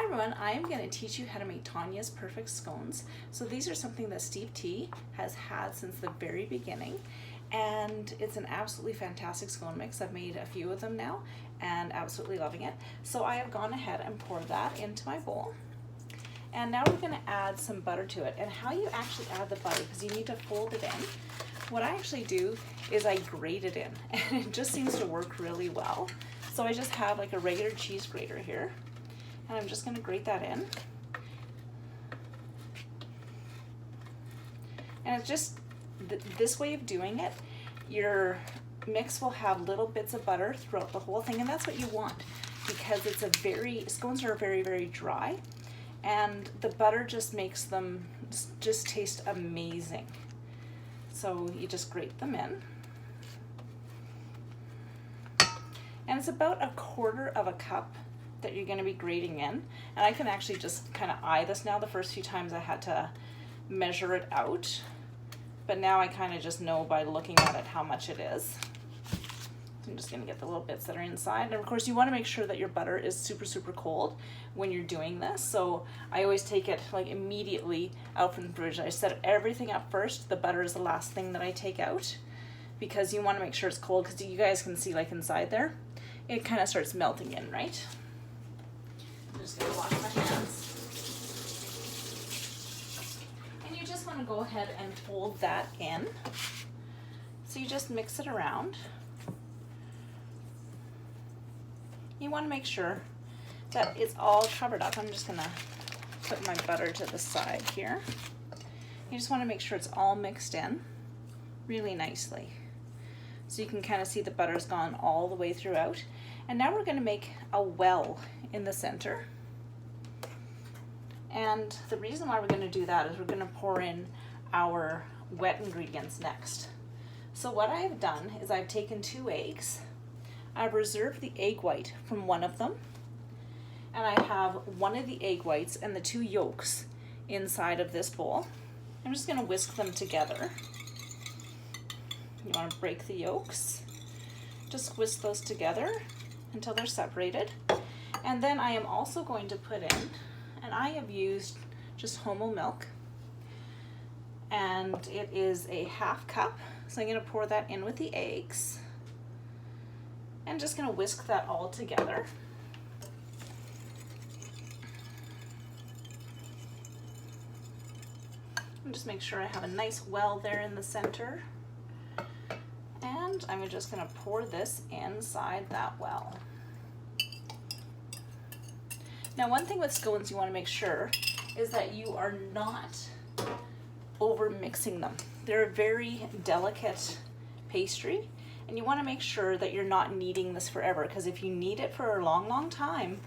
everyone, I am going to teach you how to make Tanya's perfect scones. So these are something that Steve T has had since the very beginning, and it's an absolutely fantastic scone mix. I've made a few of them now and absolutely loving it. So I have gone ahead and poured that into my bowl. And now we're going to add some butter to it. And how you actually add the butter, because you need to fold it in. What I actually do is I grate it in, and it just seems to work really well. So I just have like a regular cheese grater here, and I'm just going to grate that in. And it's just this way of doing it, your mix will have little bits of butter throughout the whole thing, and that's what you want, because scones are very, very dry, and the butter just makes them just taste amazing. So you just grate them in. And it's about 1/4 of a cup that you're going to be grating in. And I can actually just kind of eye this now. The first few times I had to measure it out, but now I kind of just know by looking at it how much it is. So I'm just going to get the little bits that are inside. And of course you want to make sure that your butter is super, super cold when you're doing this. So I always take it like immediately out from the fridge. I set everything up first. The butter is the last thing that I take out, because you want to make sure it's cold, because you guys can see like inside there, it kind of starts melting in, right? I'm just going to wash my hands. And you just want to go ahead and fold that in. So you just mix it around. You want to make sure that it's all covered up. I'm just going to put my butter to the side here. You just want to make sure it's all mixed in really nicely. So you can kind of see the butter's gone all the way throughout. And now we're going to make a well in the center. And the reason why we're going to do that is we're going to pour in our wet ingredients next. So what I've done is I've taken 2 eggs. I've reserved the egg white from one of them. And I have one of the egg whites and the 2 yolks inside of this bowl. I'm just going to whisk them together. You want to break the yolks. Just whisk those together until they're separated. And then I am also going to put in, and I have used just whole milk, and it is a 1/2 cup. So I'm going to pour that in with the eggs. And just going to whisk that all together. And just make sure I have a nice well there in the center. And I'm just going to pour this inside that well. Now, one thing with scones you want to make sure is that you are not over mixing them. They're a very delicate pastry, and you want to make sure that you're not kneading this forever, because if you knead it for a long, long time,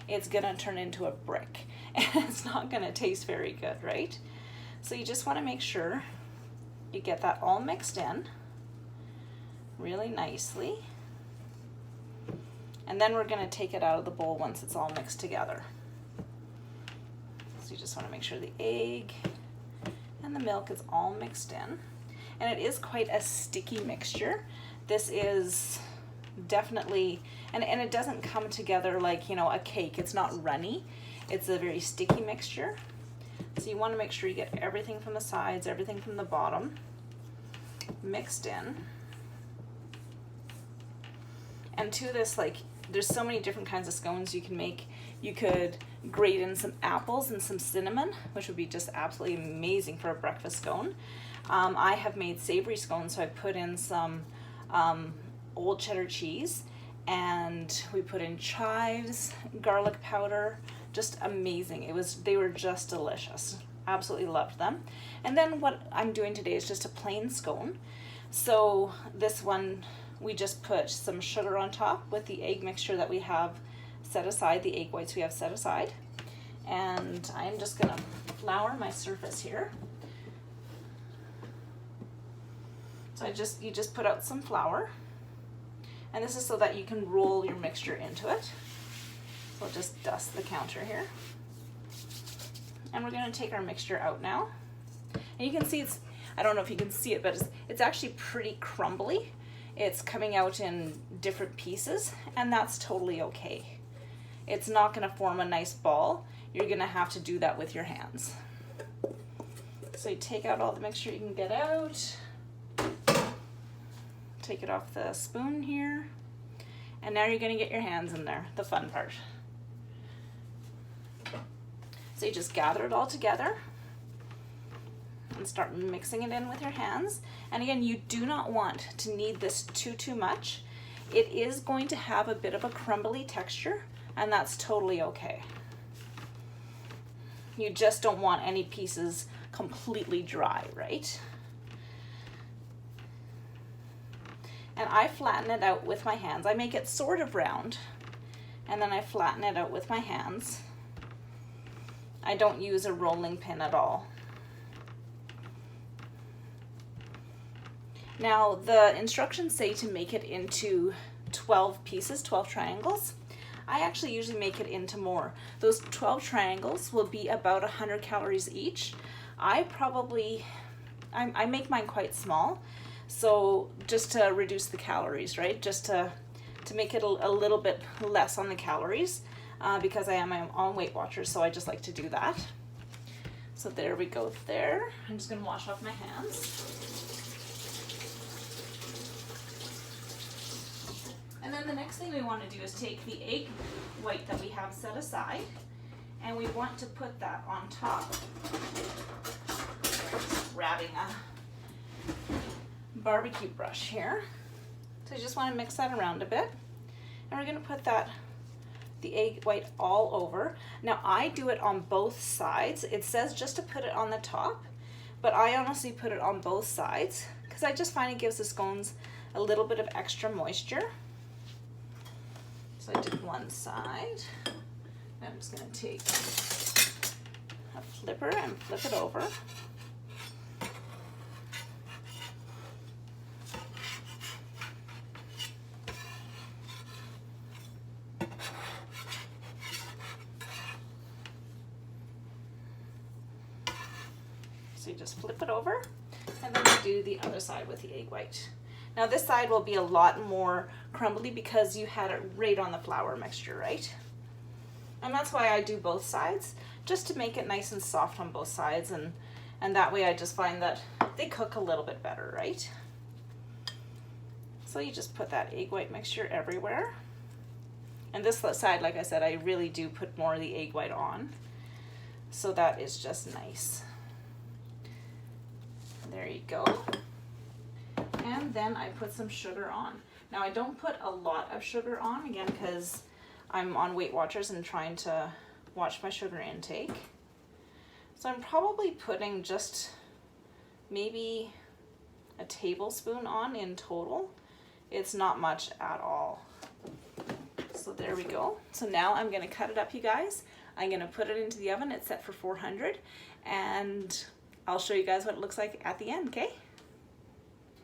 it's going to turn into a brick, and it's not going to taste very good, right? So you just want to make sure you get that all mixed in really nicely. And then we're going to take it out of the bowl once it's all mixed together. So you just want to make sure the egg and the milk is all mixed in. And it is quite a sticky mixture. This is definitely, and it doesn't come together like, you know, a cake. It's not runny. It's a very sticky mixture. So you want to make sure you get everything from the sides, everything from the bottom mixed in. And to this, like, there's so many different kinds of scones you can make. You could grate in some apples and some cinnamon, which would be just absolutely amazing for a breakfast scone. I have made savory scones, so I put in some old cheddar cheese, and we put in chives, garlic powder, just amazing. They were just delicious. Absolutely loved them. And then what I'm doing today is just a plain scone. So this one, we just put some sugar on top with the egg mixture that we have set aside, the egg whites we have set aside. And I'm just gonna flour my surface here. So you just put out some flour. And this is so that you can roll your mixture into it. So I'll just dust the counter here. And we're gonna take our mixture out now. And you can see I don't know if you can see it, but it's actually pretty crumbly. It's coming out in different pieces, and that's totally okay. it's not gonna form a nice ball. You're gonna have to do that with your hands. So you take out all the mixture you can get out. Take it off the spoon here. And now you're gonna get your hands in there, the fun part. So you just gather it all together and start mixing it in with your hands. And again, you do not want to knead this too much. It is going to have a bit of a crumbly texture, and that's totally okay. You just don't want any pieces completely dry, right? And I flatten it out with my hands. I make it sort of round, and then I flatten it out with my hands. I don't use a rolling pin at all. Now, the instructions say to make it into 12 pieces, 12 triangles. I actually usually make it into more. Those 12 triangles will be about 100 calories each. I make mine quite small, so just to reduce the calories, right? Just to make it a little bit less on the calories, because I am on Weight Watchers, so I just like to do that. So there we go there. I'm just gonna wash off my hands. And then the next thing we want to do is take the egg white that we have set aside, and we want to put that on top. Just grabbing a barbecue brush here. So you just want to mix that around a bit. And we're going to put the egg white all over. Now I do it on both sides. It says just to put it on the top, but I honestly put it on both sides because I just find it gives the scones a little bit of extra moisture. So I did one side. I'm just going to take a flipper and flip it over. So you just flip it over, and then you do the other side with the egg white. Now this side will be a lot more crumbly because you had it right on the flour mixture, right? And that's why I do both sides, just to make it nice and soft on both sides, and that way I just find that they cook a little bit better, right? So you just put that egg white mixture everywhere. And this side, like I said, I really do put more of the egg white on. So that is just nice. There you go. And then I put some sugar on. Now I don't put a lot of sugar on, again, because I'm on Weight Watchers and trying to watch my sugar intake. So I'm probably putting just maybe a tablespoon on in total. It's not much at all. So there we go. So now I'm gonna cut it up, you guys. I'm gonna put it into the oven. It's set for 400, and I'll show you guys what it looks like at the end, okay?